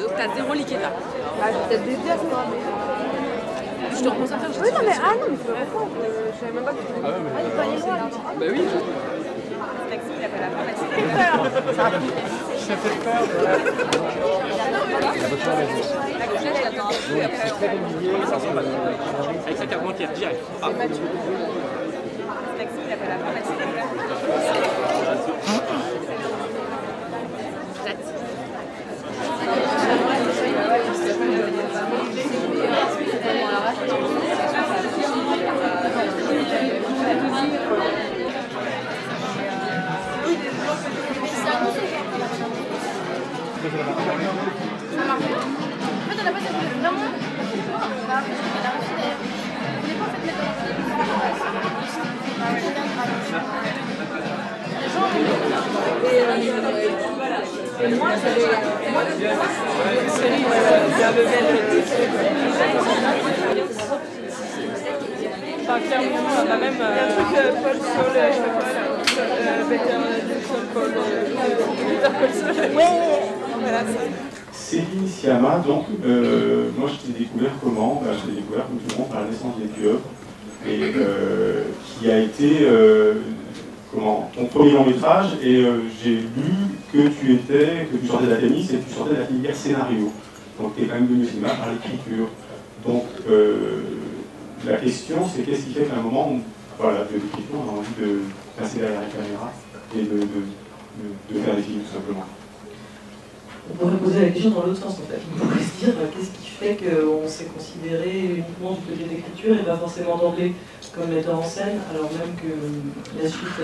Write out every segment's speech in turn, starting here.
t'as zéro liquide là. Ah, j'ai peut-être des idées à ce moment, mais... Je te repense à faire. Oui, non, mais ah non, mais tu me comprends. Je savais même pas que tu faisais. Ah, il faut aller loin. Bah oui. Maxime, il a pas la fin. Maxime, Ça fait peur. Avec sa carte bancaire, direct. Maxime, il a pas la fin. Maxime, Et moi, j'avais... Enfin, clairement, on a même un truc Paul Sol, je sais pas quoi, Peter Paul Sol. Ouais. Voilà, ça. Céline Sciamma, donc, moi je t'ai découvert comment? Je t'ai découvert comme tout le monde par la naissance des Œuvres, et qui a été ton premier long métrage, et j'ai lu que tu sortais de la Thémis et que tu sortais de la filière scénario. Donc tu es quand même venu au cinéma par l'écriture. Donc la question c'est qu'est-ce qui fait qu'à un moment, voilà, de l'écriture, on a envie de passer derrière la caméra et de faire des films tout simplement. On pourrait poser la question dans l'autre sens en fait. On pourrait se dire qu'est-ce qui fait qu'on s'est considéré uniquement du côté de l'écriture et pas forcément d'emblée comme metteur en scène, alors même que la suite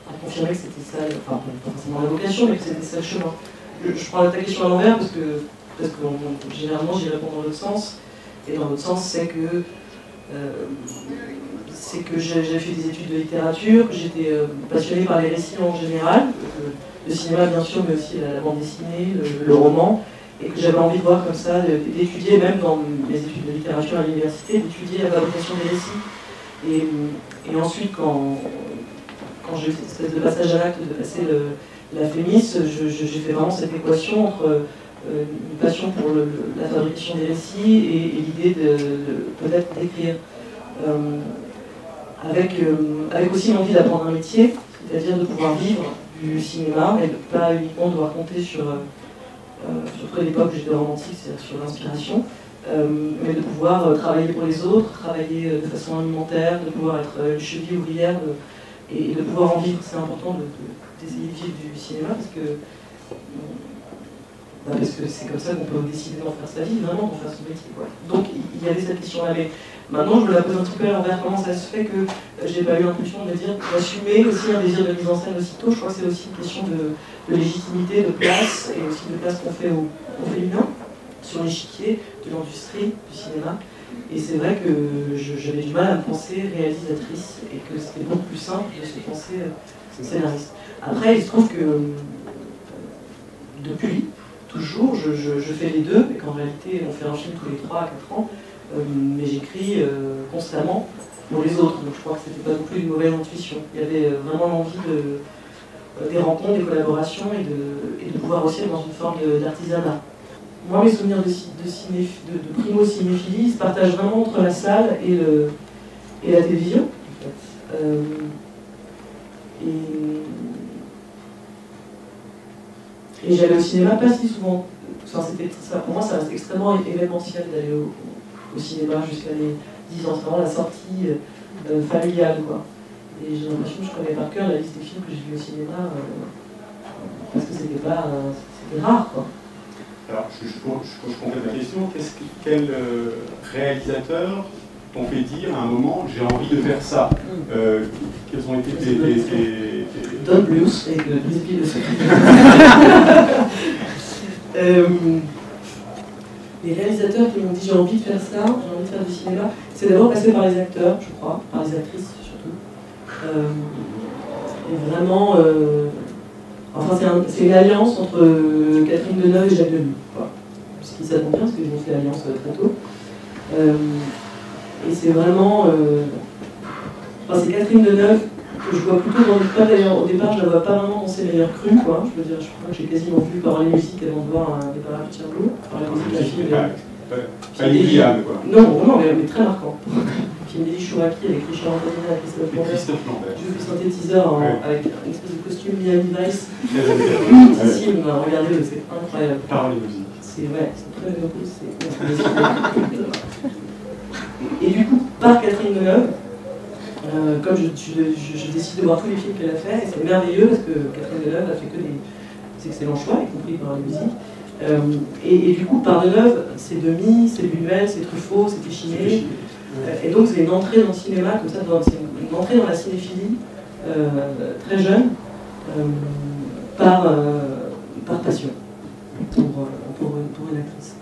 a confirmé que c'était ça, enfin pas forcément la vocation, mais que c'était ça le chemin. Je prends ta question à l'envers parce que généralement j'y réponds dans l'autre sens, et dans l'autre sens c'est que j'ai fait des études de littérature, que j'étais passionnée par les récits en général, le cinéma bien sûr, mais aussi la bande dessinée, le roman, et que j'avais envie de voir comme ça, d'étudier, même dans mes études de littérature à l'université, d'étudier la fabrication des récits. Et ensuite, quand j'ai eu cette espèce de passage à l'acte, de passer la Fémis, j'ai fait vraiment cette équation entre une passion pour la fabrication des récits et l'idée de peut-être d'écrire. Avec aussi l'envie d'apprendre un métier, c'est-à-dire de pouvoir vivre du cinéma et de ne pas uniquement devoir compter surtout à l'époque j'étais romantique, c'est-à-dire sur l'inspiration, mais de pouvoir travailler pour les autres, travailler de façon alimentaire, de pouvoir être une cheville ouvrière et de pouvoir en vivre. C'est important d'essayer de vivre du cinéma parce que c'est comme ça qu'on peut décider d'en faire sa vie, vraiment d'en faire son métier, quoi. Donc il y avait cette question-là, mais maintenant je me la pose un petit peu à l'envers. Comment ça se fait que j'ai pas eu l'impression de me dire d'assumer aussi un désir de mise en scène aussitôt? Je crois que c'est aussi une question de légitimité, de place, et aussi de place qu'on fait au féminin, sur l'échiquier de l'industrie du cinéma. Et c'est vrai que j'avais du mal à me penser réalisatrice, et que c'était beaucoup plus simple de se penser scénariste. Après, il se trouve que depuis, toujours, je fais les deux, et qu'en réalité, on fait un film tous les 3 à 4 ans, mais j'écris constamment pour les autres, donc je crois que c'était pas non plus une mauvaise intuition. Il y avait vraiment l'envie des rencontres, des collaborations, et de pouvoir aussi être dans une forme d'artisanat. Moi, mes souvenirs de primo-cinéphilie se partagent vraiment entre la salle et la télévision, en fait. Et j'allais au cinéma pas si souvent. Enfin, pour moi, ça reste extrêmement événementiel d'aller au cinéma jusqu'à les 10 ans. C'est vraiment la sortie familiale, quoi. Et j'ai l'impression que je connais par cœur la liste des films que j'ai vus au cinéma parce que c'était rare, quoi. Alors, je complète la question. Quel réalisateur t'ont fait dire à un moment j'ai envie de faire ça? Quels ont été tes... Don Bluth et Brice de les réalisateurs qui m'ont dit j'ai envie de faire ça, j'ai envie de faire du cinéma, c'est d'abord passé par les acteurs, je crois, par les actrices surtout. Et vraiment, enfin c'est une alliance entre Catherine Deneuve et Jacques Demy, ce qui s'attend bien parce qu'ils ont fait l'alliance très tôt. Et c'est vraiment, enfin c'est Catherine Deneuve que je vois plutôt dans pas d'ailleurs, au départ, je la vois pas vraiment dans ses meilleurs crus, quoi. Je veux dire, je crois que j'ai quasiment vu par les musiques avant de voir un départ de Cherbourg, par la musique de la fille. Pas Liliane, quoi. Non, non, mais très marquant. Film d'Elie Chouraki avec Richard Antonina et Christophe Lambert. Je joue du synthétiseur avec une espèce de costume Miami Vice. Très intéressant. Ici, regardez, c'est incroyable. Par les musiques. C'est très heureux, c'est... Et du coup, par Catherine Deneuve, comme je décide de voir tous les films qu'elle a fait, et c'est merveilleux parce que Catherine Deneuve a fait que des excellents choix, y compris par la musique. Et du coup, par Deneuve, c'est Demy, c'est Buñuel, c'est Truffaut, c'est Téchiné. Et donc, c'est une entrée dans le cinéma, comme ça, c'est une entrée dans la cinéphilie, très jeune, par passion, pour une actrice.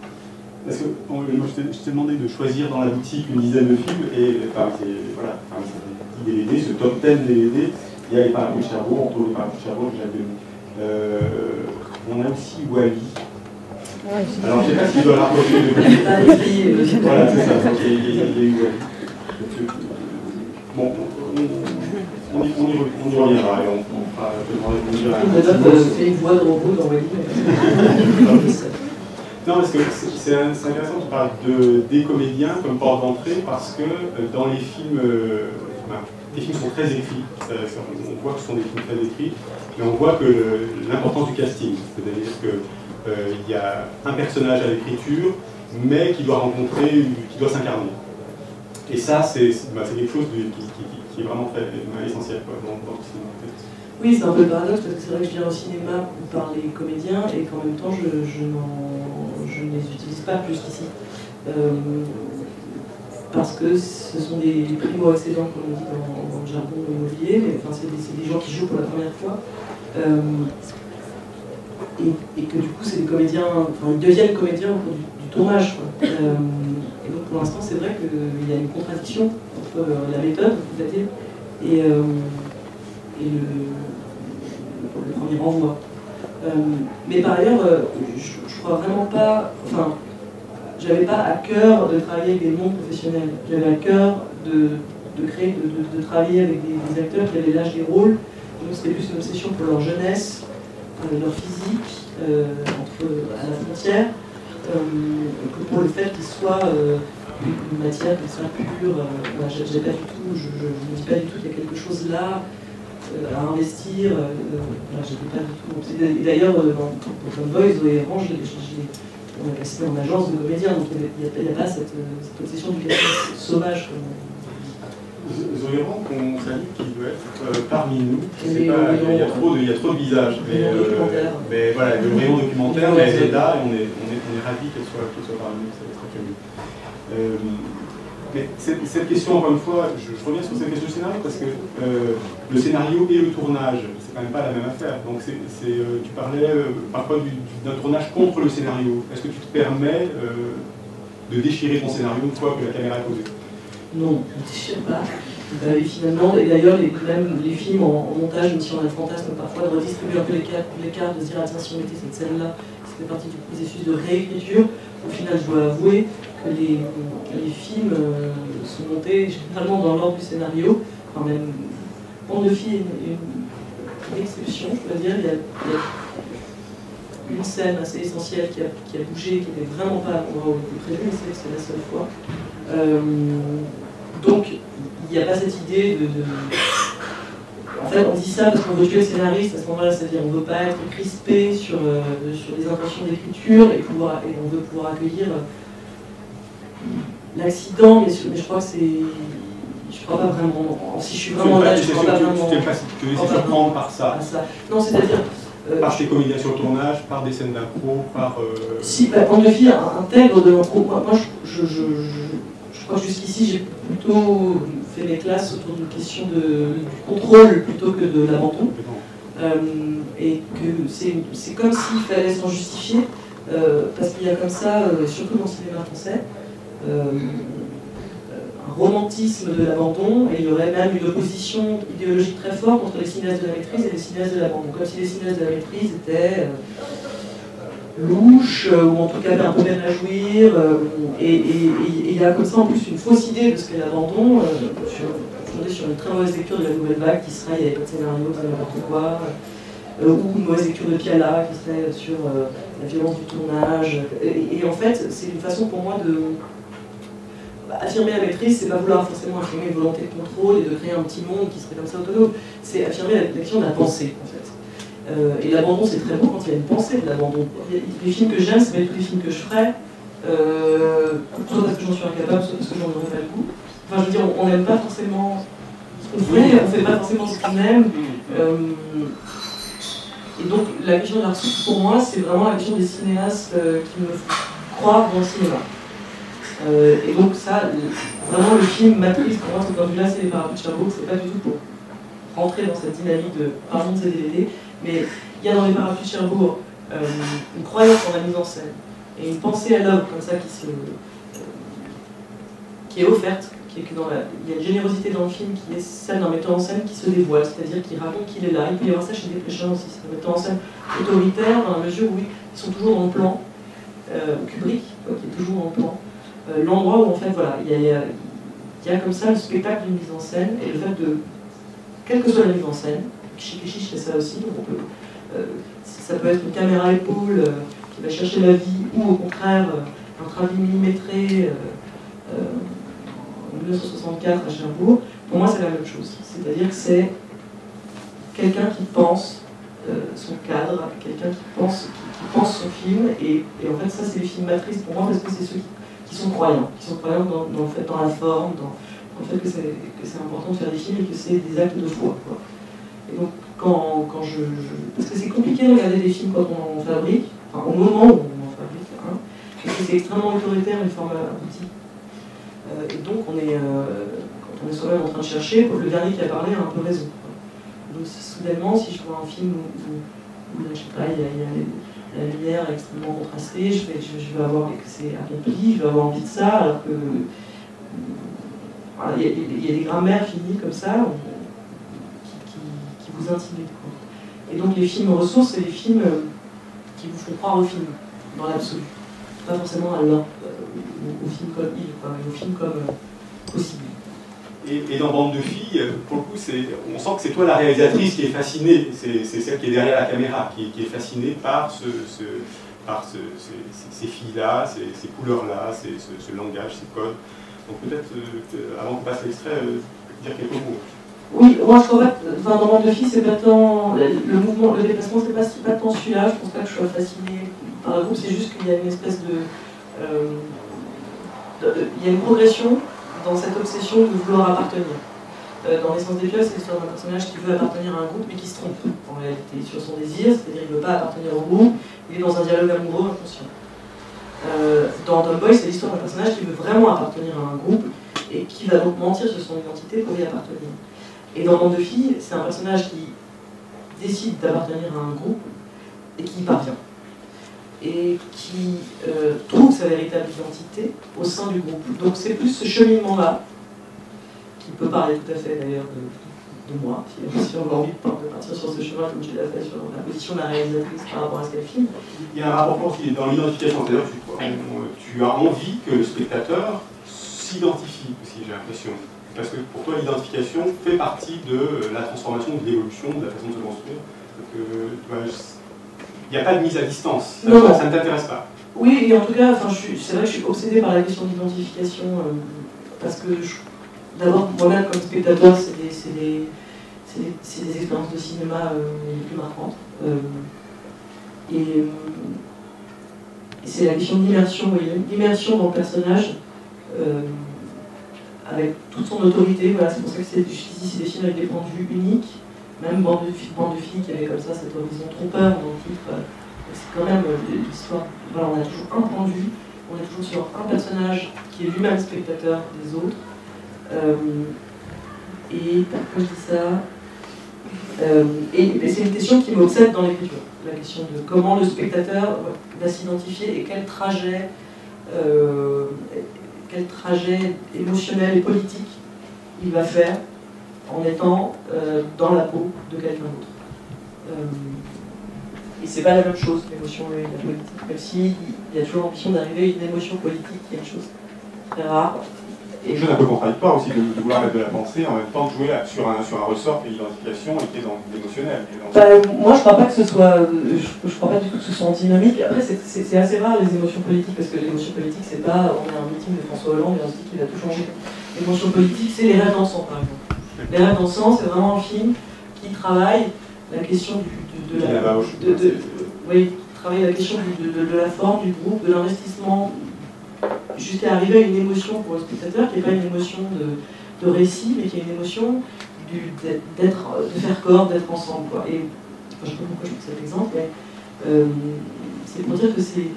Parce que moi, je t'ai demandé de choisir dans la boutique une dizaine de films, et enfin, voilà, ce petit DVD, ce top 10 DVD, il y a Les Parapluies de Cherbourg, entre les Parapluies de Cherbourg que j'avais mis. On a aussi Wally. Alors, je ne sais pas si je dois la rapprocher de... Voilà, c'est ça, il y a eu Wally. Bon, on y reviendra et on fera... On fait une voix de robot dans Wally. Non, parce que c'est intéressant que tu parles des comédiens comme porte d'entrée, parce que dans les films sont très écrits. On voit que ce sont des films très écrits, mais on voit que l'importance du casting, c'est-à-dire qu'il y a un personnage à l'écriture, mais qui doit s'incarner. Et ça, c'est quelque chose qui est vraiment très essentiel dans le cinéma. Oui, c'est un peu le paradoxe, parce que c'est vrai que je viens au cinéma par les comédiens et qu'en même temps, je ne les utilise pas plus qu'ici. Parce que ce sont des primo-accédants, comme on dit dans le jargon immobilier, mais enfin, c'est des gens qui jouent pour la première fois. Et que du coup, c'est des comédiens, enfin, ils deviennent comédiens au cours du tournage. Et donc, pour l'instant, c'est vrai qu'il y a une contradiction entre la méthode, on va dire, et le premier renvoi. Mais par ailleurs, je crois vraiment pas, enfin, j'avais pas à cœur de travailler avec des mondes professionnels. J'avais à cœur de travailler avec des acteurs qui avaient l'âge des rôles. Donc c'était plus une obsession pour leur jeunesse, leur physique, à la frontière, que pour le fait qu'ils soient une matière qui soit pure. J'ai pas du tout, je ne dis pas du tout qu'il y a quelque chose là à investir. J'étais pas du tout. Et d'ailleurs, dans Boys, Zoé Range, on a passé en agence de comédiens, donc il n'y a pas cette obsession du casting sauvage. Zoé Range, on salue, qui doit être parmi nous. Il y a trop de visages. Mais voilà, le rayon documentaire, mais elle est là et on est ravis qu'elle soit parmi nous, c'est très curieux. Mais cette question, encore une fois, je reviens sur cette question du scénario, parce que le scénario et le tournage, c'est quand même pas la même affaire. Donc tu parlais parfois d'un tournage contre le scénario. Est-ce que tu te permets de déchirer ton scénario une fois que la caméra est posée? Non, je ne déchire pas. Et finalement, et d'ailleurs, même les films en montage, même si on a le fantasme parfois de redistribuer un peu les cartes, de se dire, ah, tiens, si on mettait cette scène-là, ça fait partie du processus de réécriture. Au final, je dois avouer que les films sont montés généralement dans l'ordre du scénario. Enfin, même Pont de Fille est une exception, je dois dire. Il y a une scène assez essentielle qui a bougé, qui n'était vraiment pas à l'endroit où il était prévu, mais c'est la seule fois. Donc, il n'y a pas cette idée de... En fait, on dit ça parce qu'on veut tuer le scénariste à ce moment-là, c'est-à-dire on ne veut pas être crispé sur les intentions d'écriture et on veut pouvoir accueillir l'accident, mais je crois que c'est... Je crois pas vraiment... Si je suis vraiment là, je crois pas vraiment... Tu te laisses surprendre par ça. Non, c'est-à-dire... Par tes comédiens sur le tournage, par des scènes d'impro, par... Si, Pont de Fille intègre de l'impro. Moi, je crois que jusqu'ici, j'ai plutôt fait mes classes autour d'une question du contrôle plutôt que de l'abandon. Et que c'est comme s'il fallait s'en justifier, parce qu'il y a comme ça, surtout dans le cinéma français, un romantisme de l'abandon, et il y aurait même une opposition idéologique très forte entre les cinéastes de la maîtrise et les cinéastes de l'abandon, comme si les cinéastes de la maîtrise étaient louches, ou en tout cas avaient un peu peine à jouir, et il y a comme ça en plus une fausse idée de ce qu'est l'abandon, tomber sur une très mauvaise lecture de la nouvelle vague qui serait « il n'y avait pas de scénario, pas n'importe quoi », ou une mauvaise lecture de Piala qui serait sur la violence du tournage. Et en fait, c'est une façon pour moi de... affirmer la maîtrise, c'est pas vouloir forcément affirmer une volonté de contrôle et de créer un petit monde qui serait comme ça autonome, c'est affirmer la question de la pensée, en fait. Et l'abandon, c'est très bon quand il y a une pensée de l'abandon. Les films que j'aime, c'est pas tous les films que je ferais, soit parce que j'en suis incapable, soit parce que j'en aurais pas le goût. Enfin, je veux dire, on n'aime pas forcément ce qu'on fait, on fait pas forcément ce qu'on aime. Et donc, la question de la ressource, pour moi, c'est vraiment la question des cinéastes qui me font croire dans le cinéma. Et donc ça, vraiment le film matrice pour moi, ce point de vue-là, c'est les Parapluies de Cherbourg, c'est pas du tout pour rentrer dans cette dynamique de parlons de ces DVD, mais il y a dans les Parapluies de Cherbourg une croyance en la mise en scène et une pensée à l'œuvre comme ça qui est offerte, il y a une générosité dans le film qui est celle d'un metteur en scène qui se dévoile, c'est-à-dire qu'il raconte qu'il est là. Il peut y avoir ça chez Desplechin aussi, c'est un metteur en scène autoritaire dans la mesure où ils sont toujours dans le plan, Kubrick, qui est toujours dans le plan. L'endroit où en fait voilà, il y a comme ça le spectacle d'une mise en scène et le fait de, quelle que soit la mise en scène, Chiche fait ça aussi, donc ça peut être une caméra à épaule qui va chercher la vie ou au contraire un travail millimétré en 1964 à Cherbourg, pour moi c'est la même chose, c'est-à-dire que c'est quelqu'un qui pense son cadre, quelqu'un qui pense son film et en fait ça c'est les films matrices pour moi parce que c'est ceux qui sont croyants dans le fait, dans la forme, dans le fait que c'est important de faire des films et que c'est des actes de foi, quoi. Et donc, parce que c'est compliqué de regarder des films quand on en fabrique, enfin au moment où on en fabrique, hein, parce que c'est extrêmement autoritaire, une forme aboutie. Et donc, quand on est soi-même en train de chercher, le dernier qui a parlé a un peu raison, quoi. Donc, soudainement, si je vois un film où je sais pas, il y a la lumière est extrêmement contrastée, je vais avoir que c'est accompli, je vais avoir envie de ça, alors que voilà, il y a des grammaires finies comme ça qui vous intimident, quoi. Et donc les films ressources, c'est les films qui vous font croire au film, dans l'absolu. Pas forcément à l'or, au film comme il, quoi, mais au film comme possible. Et dans Bande de filles, pour le coup, on sent que c'est toi la réalisatrice qui est fascinée, c'est celle qui est derrière la caméra, qui est fascinée par ces filles-là, ces couleurs-là, ce langage, ces codes. Donc peut-être, avant qu'on passe l'extrait, dire quelques mots. Oui, moi je crois pas, enfin, dans Bande de filles, c'est pas tant le mouvement, le déplacement, c'est pas tant celui-là, je pense pas que je sois fascinée par le groupe, c'est juste qu'il y a une espèce il y a une progression dans cette obsession de vouloir appartenir. Dans l'essence des pieuvres, c'est l'histoire d'un personnage qui veut appartenir à un groupe mais qui se trompe en réalité sur son désir, c'est-à-dire qu'il ne veut pas appartenir au groupe, il est dans un dialogue amoureux inconscient. Dans Tomboy, c'est l'histoire d'un personnage qui veut vraiment appartenir à un groupe et qui va donc mentir sur son identité pour y appartenir. Et dans Bande de filles, c'est un personnage qui décide d'appartenir à un groupe et qui y parvient. Et qui trouve sa véritable identité au sein du groupe. Donc c'est plus ce cheminement-là, qui peut parler tout à fait d'ailleurs de moi, si on a envie de partir sur ce chemin comme tu l'as fait sur la position de la réalisatrice par rapport à ce qu'elle filme. Il y a un rapport qui est dans l'identification, c'est-à-dire que tu as envie que le spectateur s'identifie aussi, j'ai l'impression. Parce que pour toi, l'identification fait partie de la transformation, de l'évolution, de la façon de se construire. Il n'y a pas de mise à distance, ça ne t'intéresse pas. Oui, et en tout cas, c'est vrai que je suis obsédée par la question d'identification, parce que d'abord, moi-même comme spectateur, c'est des expériences de cinéma les plus marquantes. Et c'est la question d'immersion, l'immersion dans le personnage, avec toute son autorité. Voilà, c'est pour ça que c'est des films avec des points de vue uniques. Même Bande de filles qui avait comme ça cette horizon trompeur dans le titre, c'est quand même l'histoire. Voilà, on a toujours un point de vue, on est toujours sur un personnage qui est lui-même spectateur des autres. Et pourquoi je dis ça et c'est une question qui m'obsède dans l'écriture, la question de comment le spectateur va s'identifier et quel trajet émotionnel et politique il va faire en étant dans la peau de quelqu'un d'autre. Et c'est pas la même chose, l'émotion et la politique, même s'il y a toujours l'ambition d'arriver à une émotion politique, qui est une chose très rare. quelque chose d'un peu contradictoire aussi de vouloir mettre de la pensée en même temps de jouer sur un ressort qui est l'identification et qui est dans l'émotionnel. Moi, je crois pas que ce soit, je crois pas du tout que ce soit antinomique. Après, c'est assez rare les émotions politiques, parce que l'émotion politique, c'est pas on est un meeting de François Hollande et on se dit qu'il va tout changer. L'émotion politique, c'est Les Rêves d'Encens, par exemple. Les Rêves d'Encens, c'est vraiment un film qui travaille la question travaille la question de la forme du groupe, de l'investissement, jusqu'à arriver à une émotion pour le spectateur, qui n'est pas une émotion de récit, mais qui est une émotion de faire corps, d'être ensemble, quoi. Et je ne sais pas pourquoi je prends cet exemple, mais c'est pour dire que c'est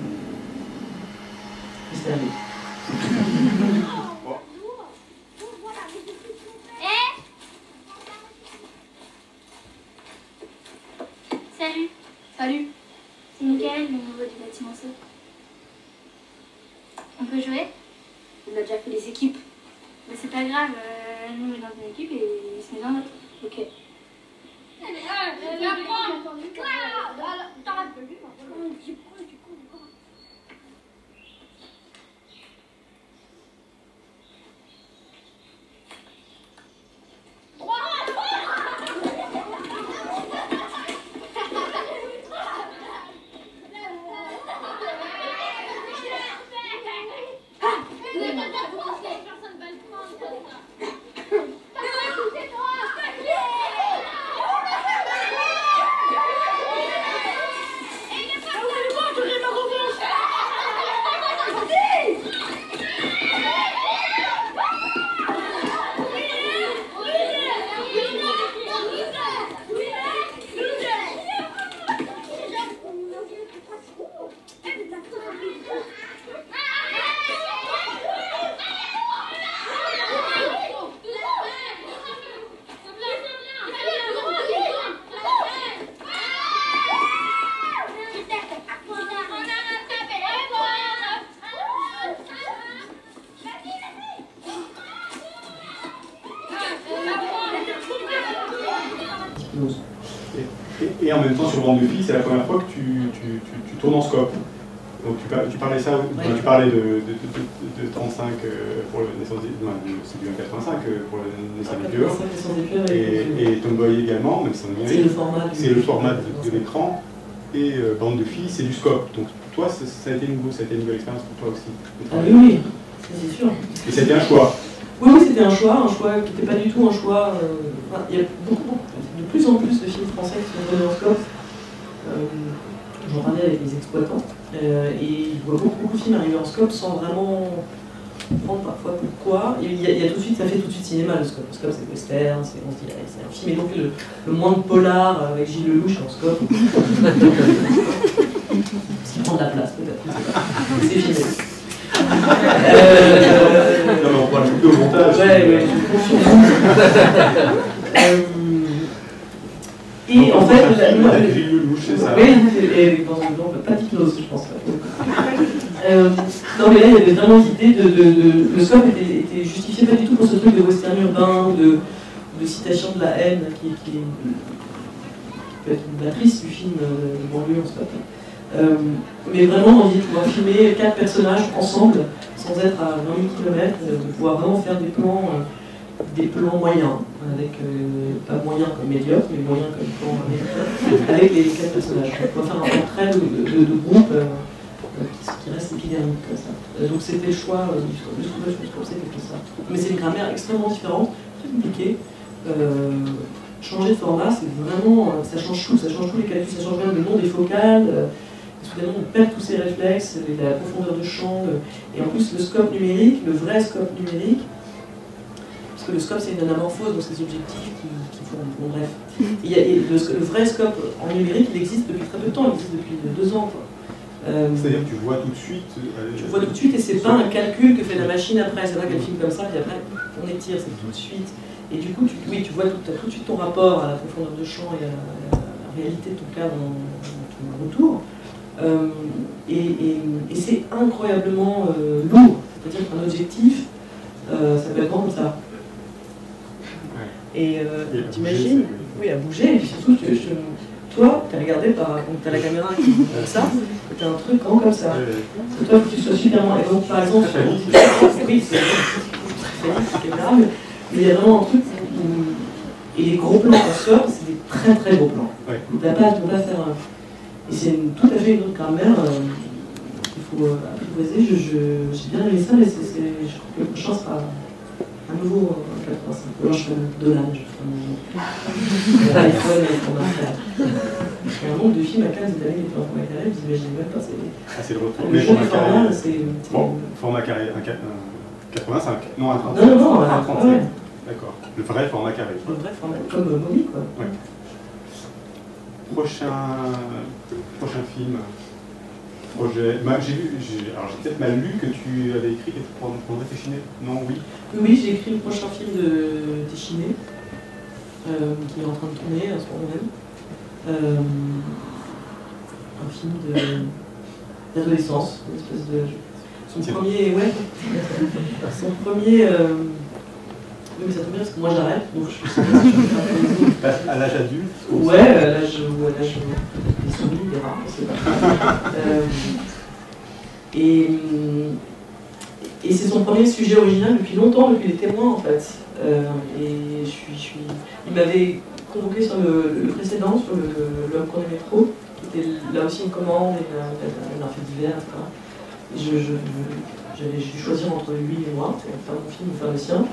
allé. Salut. Salut. C'est Mickaël, le nouveau du bâtiment C. On peut jouer? On a déjà fait les équipes. Mais c'est pas grave, nous on est dans une équipe et il se met dans l'autre. Ok. Et en même temps, sur Bande de filles, c'est la première fois que tu tournes en scope. Donc tu parlais ça, tu parlais de 35 pour le naissance des c'est du 85 pour le naissance des pieuvres, et Tomboy également, même si on numérique. C'est le format de l'écran, et Bande de filles, c'est du scope. Donc toi, ça a été nouveau, ça a été une nouvelle expérience pour toi aussi. Oui, c'est sûr. Et c'était un choix. Oui, c'était un choix qui n'était pas du tout un choix. Il y a de plus en plus de films français qui sont donnés en scope. J'en parlais avec les exploitants, et je vois beaucoup de films arriver en scope sans vraiment comprendre parfois pourquoi. Il y a tout de suite, ça fait tout de suite cinéma le scope. Le scope, c'est western, on se dit c'est un film, et donc le moins de polar avec Gilles Lelouch en scope. Ce qui prend de la place peut-être. C'est filmé. Non, mais on parle de montage. Ouais, je confie en vous. Et en fait, pas d'hypnose, je pense. Non, mais là, il y avait vraiment l'idée le scope était justifié pas du tout pour ce truc de western urbain ou de citation de la haine qui peut être une matrice du film de banlieue en scope. Mais vraiment l'envie de pouvoir filmer 4 personnages ensemble sans être à 20 000 km, de pouvoir vraiment faire des plans moyens, avec pas moyens comme médiocres, mais moyens comme plans américains, avec les 4 personnages. On va faire un portrait de groupe qui reste épidermique comme ça. Donc c'était le choix du scope. Je pensais que c'était ça. Mais c'est une grammaire extrêmement différente, très compliquée. Changer de format, c'est vraiment, ça change tout les calculs, ça change même le nom des focales. Soudainement, on perd tous ces réflexes, la profondeur de champ, et en plus le scope numérique, le vrai scope numérique, parce que le scope c'est une anamorphose, donc c'est des objectifs qui font, bon bref. Et le vrai scope en numérique, il existe depuis très peu de temps, il existe depuis 2 ans. C'est-à-dire que tu vois tout de suite. Tu vois tout de suite, et c'est pas un calcul que fait la machine après, c'est pas qu'elle filme comme ça, puis après on étire, c'est tout de suite. Et du coup, tu vois tout de suite ton rapport à la profondeur de champ et à la réalité de ton cadre dans ton retour. Et c'est incroyablement lourd, c'est-à-dire qu'un objectif, ça peut être grand comme ça. Et t'imagines, oui, à bouger, et puis surtout, toi, t'as regardé t'as la caméra qui dit comme ça, et t'as un truc grand comme ça. Toi, il faut que tu sois super loin. Et donc, par exemple, oui, c'est Félix, etc. Mais il y a vraiment un truc où... Et les gros plans en sort, c'est des très très gros plans. Ouais. Tu ne peux pas faire... Et c'est tout à fait une autre grammaire qu'il faut apprivoiser. J'ai bien aimé ça, mais je crois que le prochain sera à nouveau en 85. Alors je ferai de l'âge, je ferai mon iPhone et mon frère. Il y a un nombre de films à 15 années qui étaient en format carré, vous imaginez même pas. C'est le retour. Le jeu du format, c'est... Bon, format carré, un 85. Non, un 35. Non, un 35. ouais. D'accord. Le vrai format carré. Le vrai format, comme Mommy, quoi. Ouais. Prochain film, projet. Bah, j'ai peut-être mal lu que tu avais écrit pour André Téchiné. Non, oui. Oui, j'ai écrit le prochain film de Téchiné, qui est en train de tourner à ce moment même. Un film d'adolescence, une espèce de... Son premier, ouais. Son premier... Oui, mais ça tombe bien parce que moi j'arrête, donc je suis à l'âge adulte? Ouais, à l'âge des souris, des rats, je sais pas. Et c'est son premier sujet original depuis longtemps, depuis Les Témoins en fait. Et il m'avait convoqué sur le précédent, sur L'Homme qu'on aimait trop, qui était là aussi une commande et un fait divers, etc. Et j'avais dû choisir entre lui et moi, faire mon film ou faire le sien.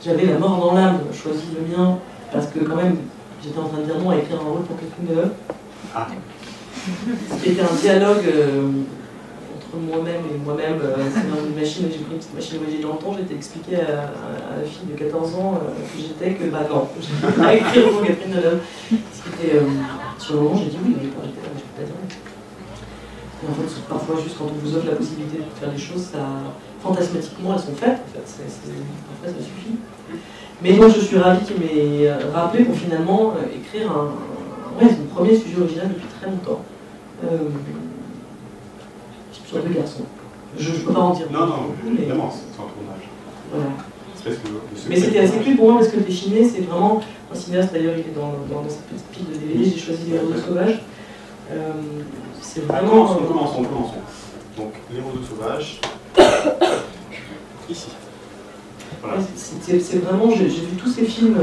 J'avais la mort dans l'âme, choisi le mien, parce que quand même, j'étais en train de dire non à écrire un rôle pour quelqu'un d'autre. Ah. Ce qui était un dialogue entre moi-même et moi-même. C'est dans une machine, j'ai pris une petite machine où j'ai longtemps, j'étais expliqué à la fille de 14 ans que j'étais, que bah non, je n'ai pas écrire pour Catherine Deneuve. Ce qui était, sur le moment, j'ai dit oui, mais quand j'étais là, je peux pas dire oui. Et en fait, parfois, juste quand on vous offre la possibilité de faire les choses, ça, fantasmatiquement, elles sont faites. En fait, parfois, ça suffit. Mais moi, je suis ravie qu'il m'ait rappelé pour finalement écrire son premier sujet original depuis très longtemps. Sur deux garçons. Je ne peux pas en dire. Non, évidemment, c'est un tournage. Voilà. Mais c'était assez clé pour moi parce que le Téchiné, c'est vraiment un cinéaste, d'ailleurs, il est dans cette petite pile de DVD, j'ai choisi Les Roseaux Sauvages. C'est vraiment... Commençons. Donc, Les Roseaux Sauvages, ici. Voilà. C'est vraiment, j'ai vu tous ces films,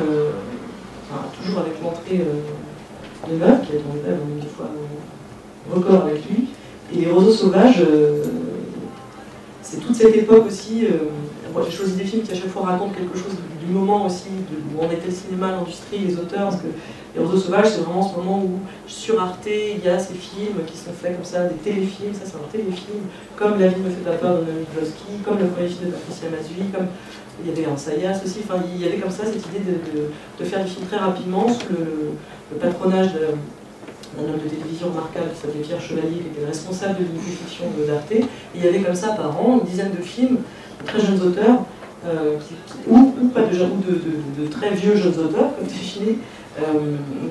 toujours avec l'entrée de Neuve, qui a tourné Neuve une fois record avec lui. Et Les Roseaux Sauvages, c'est toute cette époque aussi. Moi, j'ai choisi des films qui à chaque fois racontent quelque chose du moment aussi, où en était le cinéma, l'industrie, les auteurs, parce que Les Roseaux Sauvages, c'est vraiment ce moment où sur Arte, il y a ces films qui sont faits comme ça, des téléfilms, ça c'est un téléfilm, comme La vie me fait pas peur de Noémie Pawlowski, comme le premier film de Patricia Mazui, comme il y avait un Sayas aussi, enfin il y avait comme ça cette idée de faire des films très rapidement sous le patronage d'un homme de télévision remarquable qui s'appelait Pierre Chevalier, qui était le responsable de l'unification d'Arte, et il y avait comme ça par an une dizaine de films, de très jeunes auteurs, ou pas de jeunes, ou de très vieux jeunes auteurs, comme Téchiné,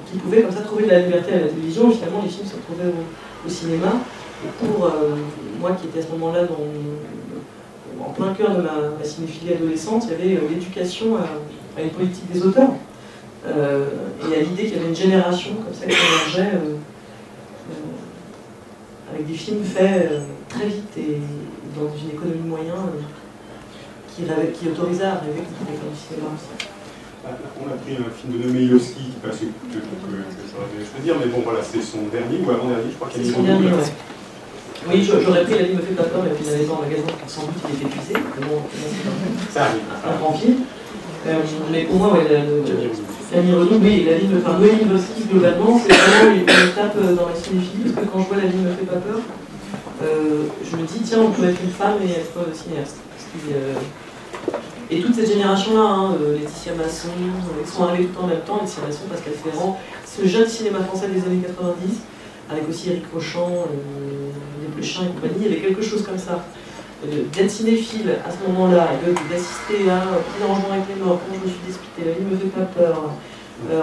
qui pouvaient comme ça trouver de la liberté à la télévision, et finalement les films se retrouvaient au cinéma. Et pour moi qui étais à ce moment-là en plein cœur de ma cinéphilie adolescente, il y avait l'éducation à une politique des auteurs, et à l'idée qu'il y avait une génération comme ça qui émergeait avec des films faits très vite et dans une économie de moyens qui autorisait à rêver qu'on pouvait faire du cinéma aussi. On a pris un film de Nemeyowski qui passe que j'aurais bien choisir, mais bon voilà, c'est son dernier ou avant-dernier, je crois qu'il y a son dernier, ouais. Oui, j'aurais pris La vie me fait pas peur, mais puis il y avait dans le magasin, sans doute il est épuisé. Mais bon, c'est un grand film. Mais pour moi, ouais, Camille Renaud, oui, La vie me fait pas peur. Noémie Pawlowski, globalement, c'est vraiment une étape dans la cinéphilie, parce que quand je vois La vie me fait pas peur, je me dis, tiens, on peut être une femme et être cinéaste. Et toute cette génération-là, Laetitia Masson, ils sont arrivés tout en même temps, Laetitia Masson, Pascal Ferrand, ce jeune cinéma français des années 90, avec aussi Éric Rochant, Desplechin et compagnie, il y avait quelque chose comme ça. D'être cinéphile à ce moment-là, d'assister à Petit arrangement avec les morts, quand je me suis despité, La vie me fait pas peur,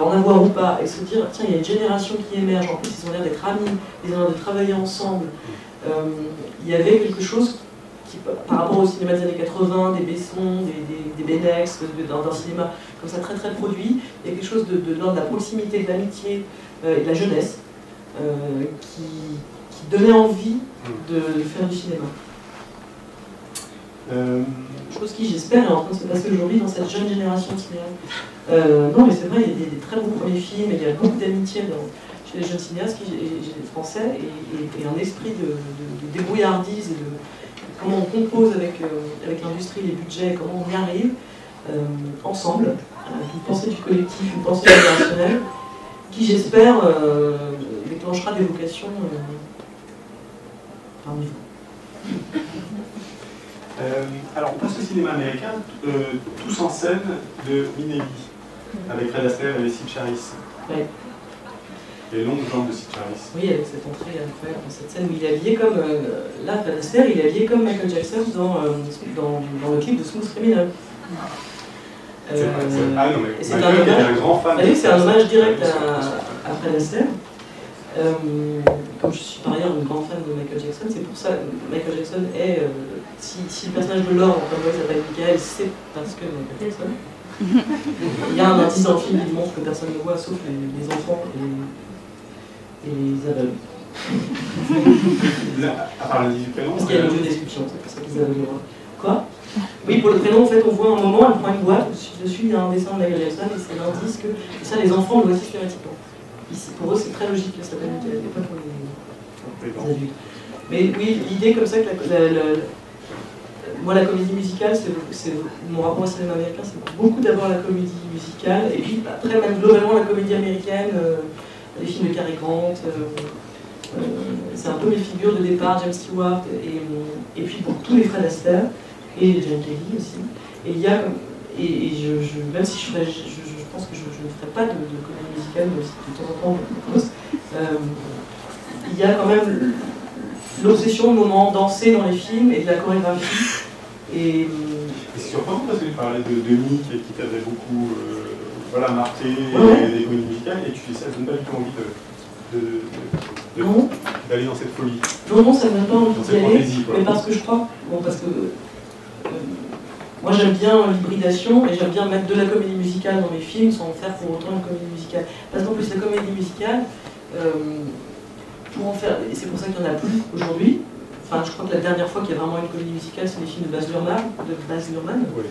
en avoir ou pas, et se dire, tiens, il y a une génération qui émerge, en plus ils ont l'air d'être amis, ils ont l'air de travailler ensemble. Il y avait quelque chose qui, par rapport au cinéma des années 80, des Besson, des Benex, d'un cinéma comme ça très très produit, il y a quelque chose de la proximité, de l'amitié et de la jeunesse qui donnait envie de faire du cinéma. chose qui, j'espère, est en train de se passer aujourd'hui dans cette jeune génération de cinéastes. Non, mais c'est vrai, il y a des très bons premiers films, et il y a beaucoup d'amitié chez les jeunes cinéastes, les Français, et un esprit de débrouillardise et de comment on compose avec l'industrie, les budgets, comment on y arrive, ensemble, une pensée du collectif, une pensée générationnelle, qui, j'espère, déclenchera des vocations parmi vous. Alors, on passe au cinéma américain, Tous en scène de Minnelli, avec Fred Astaire et Sid Charisse. Ouais. Les longues jambes de Sid Charisse. Oui, avec cette entrée incroyable dans cette scène où il est habillé comme. Là, Fred Astaire, il est habillé comme Michael Jackson dans le clip de Smooth Criminal. Ah non, mais c'est Michael était un grand fan. Oui, c'est un hommage direct à Fred Astaire. Comme je suis par ailleurs une grande fan de Michael Jackson, c'est pour ça que Michael Jackson est. Si le personnage de Laure en Cowboy s'appelle Michael, c'est parce que Michael Jackson. Il y a un indice dans le film qui montre que personne ne voit sauf les enfants et les aveugles. Là, à part l'indice du prénom. Parce qu'il y a une audio description, c'est pour ça qu'ils aveugles. Quoi? Oui, pour le prénom, en fait, on voit un moment, elle prend une boîte, dessus il y a un dessin de Michael Jackson et c'est l'indice que ça, les enfants le voient systématiquement. Ici, pour eux, c'est très logique que ça s'appelle Michael, et pas pour les adultes. Mais oui, l'idée comme ça que moi, la comédie musicale, c'est mon rapport au cinéma américain, c'est beaucoup d'abord la comédie musicale, et puis après, même globalement, la comédie américaine, les films de Cary Grant, c'est un peu mes figures de départ, James Stewart, et puis pour tous les Fred Astaire, et Jane Kelly aussi. Et il y a, même si je pense que je ne ferai pas de comédie musicale, mais aussi de temps en temps, il y a quand même l'obsession de moments dansés dans les films et de la chorégraphie. Et c'est surprenant parce que tu parlais de Denis qui t'avait beaucoup marqué des comédies musicales et tu dis ça, ça donne pas du tout envie d'aller dans cette folie. Non, ça ne donne pas envie d'y aller, mais parce que je crois, parce que moi j'aime bien l'hybridation et j'aime bien mettre de la comédie musicale dans mes films sans faire pour autant une comédie musicale. Parce qu'en plus la comédie musicale, pour en faire, et c'est pour ça qu'il n'y en a plus aujourd'hui. Enfin, je crois que la dernière fois qu'il y a vraiment une comédie musicale, c'est les films de Baz Luhrmann. Oui,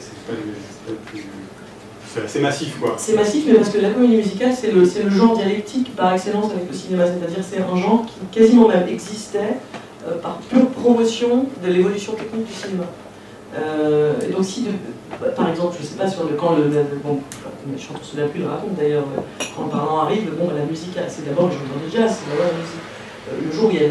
c'est assez massif, quoi. C'est massif, mais parce que la comédie musicale, c'est le genre dialectique par excellence avec le cinéma. C'est-à-dire c'est un genre qui quasiment même existait par pure promotion de l'évolution technique du cinéma. Et donc si, par exemple, je ne sais pas, quand je chante sous la pluie le raconte d'ailleurs, quand le parlant arrive, la musique, c'est d'abord le genre de jazz, c'est d'abord la musique. Le jour où il y a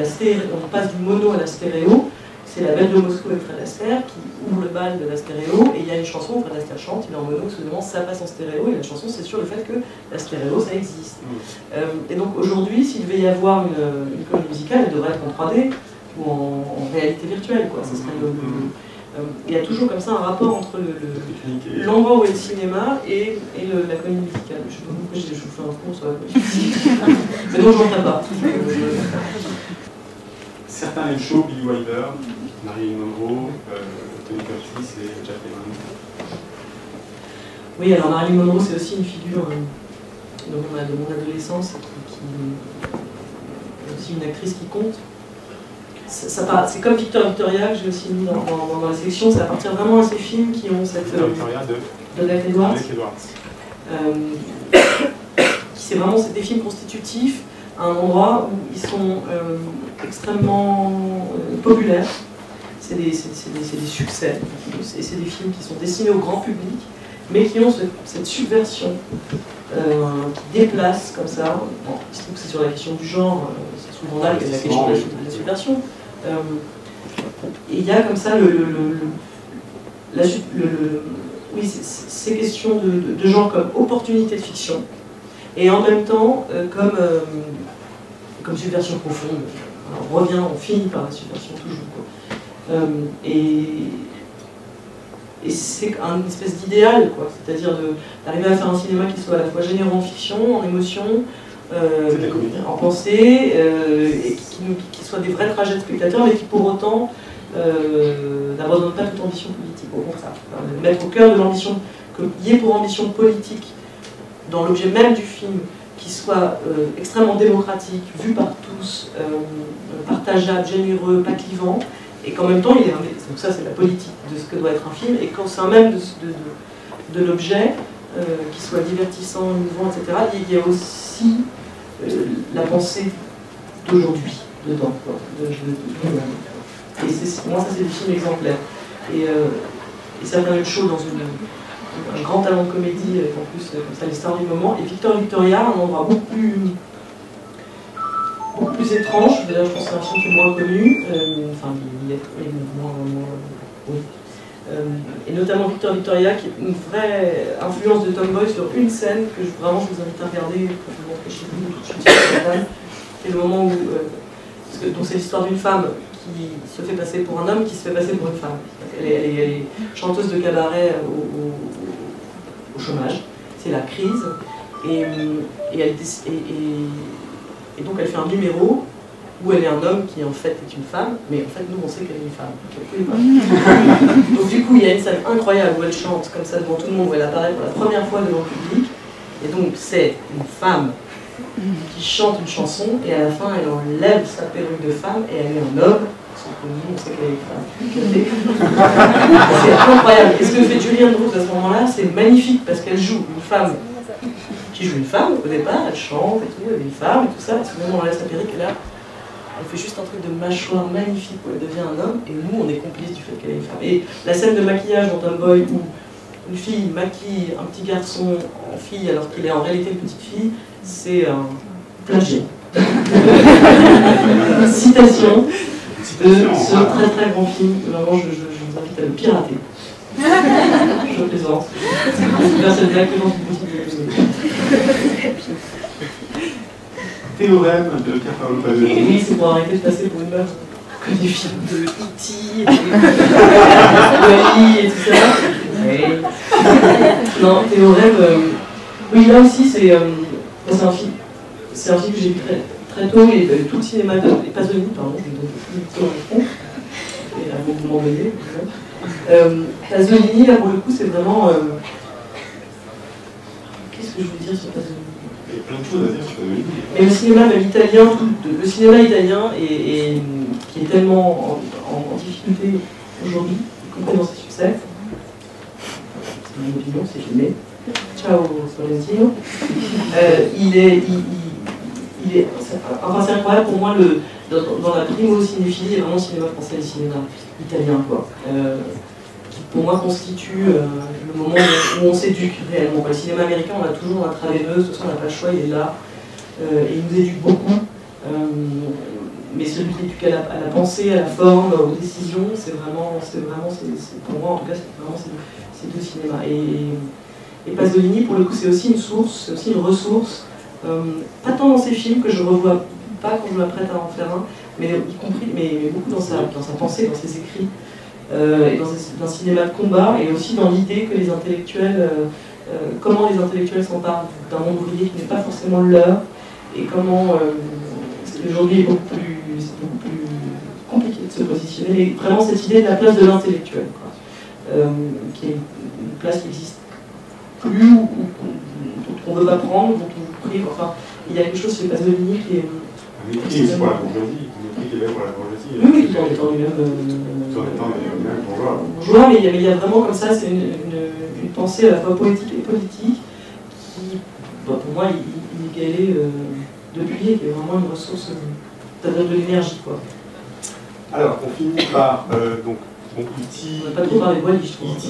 on passe du mono à la stéréo, c'est La Belle de Moscou avec Fred Astaire qui ouvre le bal de la stéréo, et il y a une chanson où Fred Astaire chante, il est en mono, soudainement ça passe en stéréo, et la chanson c'est sur le fait que la stéréo ça existe. Et donc aujourd'hui, s'il devait y avoir une comédie musicale, elle devrait être en 3D ou en réalité virtuelle, quoi. Ce serait il y a toujours comme ça un rapport entre l'endroit où est le cinéma et la comédie musicale. Je ne sais pas pourquoi je fais un cours sur la comédie musicale. Mais non, je n'en ferai pas. Certains aiment chaud, Billy Wilder, Marilyn Monroe, Tony Curtis et Jack Lemmon. Oui, alors Marilyn Monroe, c'est aussi une figure de mon adolescence, aussi une actrice qui compte. C'est comme Victoria que j'ai aussi mis dans la sélection, ça appartient vraiment à ces films qui ont cette... Victoria de Jack Edwards. C'est vraiment des films constitutifs à un endroit où ils sont extrêmement populaires. C'est des succès, et c'est des films qui sont destinés au grand public, mais qui ont cette subversion qui déplace comme ça. Bon, il se trouve que c'est sur la question du genre, c'est souvent là qu'il y a la question de la subversion. Et il y a comme ça ces questions de genre comme opportunité de fiction, et en même temps comme subversion profonde. Alors, on finit par la subversion toujours, quoi. Et c'est une espèce d'idéal, quoi. C'est-à-dire d'arriver à faire un cinéma qui soit à la fois généreux en fiction, en émotion, en pensée, et qui soit des vrais trajets de spectateurs, mais qui pour autant n'abandonne pas toute ambition politique. Au contraire, mettre au cœur de l'ambition, qu'il y ait pour ambition politique, dans l'objet même du film, qui soit extrêmement démocratique, vu par tous, partageable, généreux, pas clivant, et qu'en même temps, il est un... Donc ça, c'est la politique de ce que doit être un film, et qu'au sein même de l'objet, qui soit divertissant, innovant, etc., il y a aussi la pensée d'aujourd'hui dedans. Et pour moi, ça, c'est des films exemplaires. Et certains autres shows dans un grand talent de comédie, en plus, comme ça, les stars du moment. Et Victor et Victoria, un endroit beaucoup plus étrange. D'ailleurs, je pense que c'est un film qui est moins connu. Enfin, il est moins oui. Et notamment Victor et Victoria, qui est une vraie influence de Tomboy sur une scène que vraiment je vous invite à regarder quand vous rentrez chez vous, tout de suite, c'est le moment où... donc c'est l'histoire d'une femme qui se fait passer pour un homme qui se fait passer pour une femme. Elle est chanteuse de cabaret au chômage. C'est la crise. Et donc elle fait un numéro où elle est un homme qui en fait est une femme, mais en fait nous on sait qu'elle est une femme. Donc du coup il y a une scène incroyable où elle chante comme ça devant tout le monde, où elle apparaît pour la première fois devant le public. Et donc c'est une femme qui chante une chanson et à la fin elle enlève sa perruque de femme et elle est un homme. Nous, on sait qu'elle est une femme. C'est incroyable. Et ce que fait Julianne Rose à ce moment-là, c'est magnifique parce qu'elle joue une femme qui joue une femme au départ, elle chante et tout, elle est une femme et tout ça. Et soudainement on enlève sa perruque et là, elle fait juste un truc de mâchoire magnifique où elle devient un homme et nous on est complices du fait qu'elle est une femme. Et la scène de maquillage dans Tomboy où une fille maquille un petit garçon en fille alors qu'il est en réalité une petite fille, c'est un plagiat. Citation de ce très très grand film. Vraiment, je vous invite à le pirater. Je plaisante. C'est directement une boutique de Théorème de Pierpaolo Pasolini. Oui, c'est pour arrêter de passer pour une meuf. Comme des films de E.T. et tout ça. Ouais. Non, Théorème. Oui, là aussi, c'est un film. C'est un film que j'ai vu très tôt, et tout le cinéma de Pasolini, pardon, je me donne tout le fond, et à vous m'envoyer. Pasolini, là pour le coup, c'est vraiment. Qu'est-ce que je veux dire sur Pasolini? Il y a plein de choses à dire sur Pasolini. Mais le cinéma, même italien, le cinéma italien, qui est tellement en difficulté aujourd'hui, y compris dans ses succès. C'est mon opinion, c'est jamais. Ciao Sorrentino. Enfin, c'est incroyable pour moi, dans la primo-cinéphilie, il y a vraiment le cinéma français et le cinéma italien, quoi. Qui pour moi constitue le moment où on s'éduque réellement. Le cinéma américain, on a toujours l'intraveineuse, tout ça, on n'a pas le choix, il est là. Et il nous éduque beaucoup. Mais celui qui éduque à la pensée, à la forme, aux décisions, c'est vraiment, pour moi en tout cas, c'est vraiment ces deux cinémas. Et Pasolini, pour le coup, c'est aussi une source, c'est aussi une ressource. Pas tant dans ses films que je revois pas quand je m'apprête à en faire un, mais y compris, mais beaucoup dans sa pensée, dans ses écrits, et dans un cinéma de combat, et aussi dans l'idée que les intellectuels, comment les intellectuels s'emparent d'un monde ouvrier qui n'est pas forcément le leur, et comment aujourd'hui c'est beaucoup plus compliqué de se positionner, mais vraiment cette idée de la place de l'intellectuel, qui est une place qui existe plus, qu'on ne veut pas prendre, dont on prie, enfin, il y a quelque chose chez Pasolini qui est... Un mépris pour la bourgeoisie, un mépris qui est là pour la bourgeoisie. Oui, tout en étant lui-même bourgeois, mais il y a vraiment comme ça, c'est une pensée à la fois poétique et politique, qui, pour moi, il est galé depuis, et qui est vraiment une ressource, ça donne de l'énergie, quoi. Alors, on finit par, donc, E.T. On n'a pas trop parlé de Wall-E, je trouve. E.T.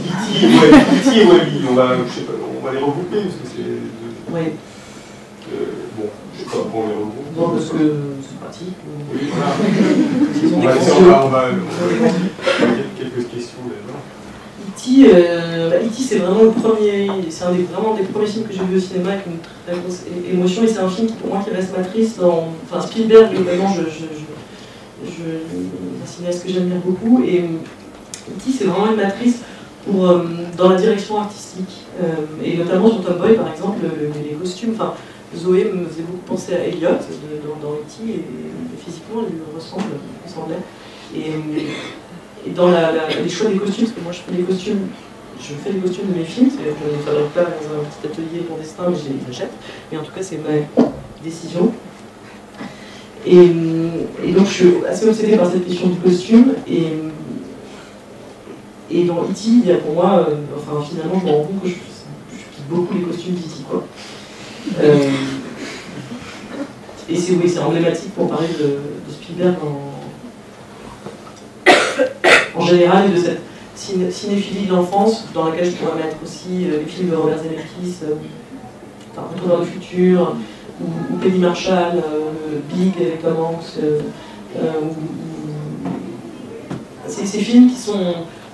et Wall-E, on va les regrouper, parce que c'est... Oui. Bon, je ne sais pas pourquoi on les regroupe. Bon, parce que c'est pratique. Oui, voilà. On va quelques questions déjà. E.T., c'est vraiment le premier, c'est vraiment des premiers films que j'ai vus au cinéma avec une très grosse émotion, et c'est un film qui, pour moi, qui reste matrice dans... Enfin, Spielberg, globalement, un cinéaste que j'admire beaucoup, et E.T. c'est vraiment une matrice dans la direction artistique, et notamment sur Tomboy, par exemple, les costumes. Enfin, Zoé me faisait beaucoup penser à Elliot dans E.T. et physiquement elle lui ressemblait. Et dans les choix des costumes, parce que moi je fais les costumes de mes films, c'est-à-dire que je ne les fabrique pas dans un petit atelier clandestin, mais je les achète, mais en tout cas c'est ma décision. Et donc je suis assez obsédée par cette question du costume. Et dans E.T., il y a pour moi, enfin finalement je me rends compte que je kiffe beaucoup les costumes d'E.T. quoi. Et c'est oui, c'est emblématique pour parler de Spielberg en général, et de cette cinéphilie de l'enfance, dans laquelle je pourrais mettre aussi les films de Robert Zemeckis, Retour vers le futur, ou Penny Marshall, Big avec Tom Hanks. Ces films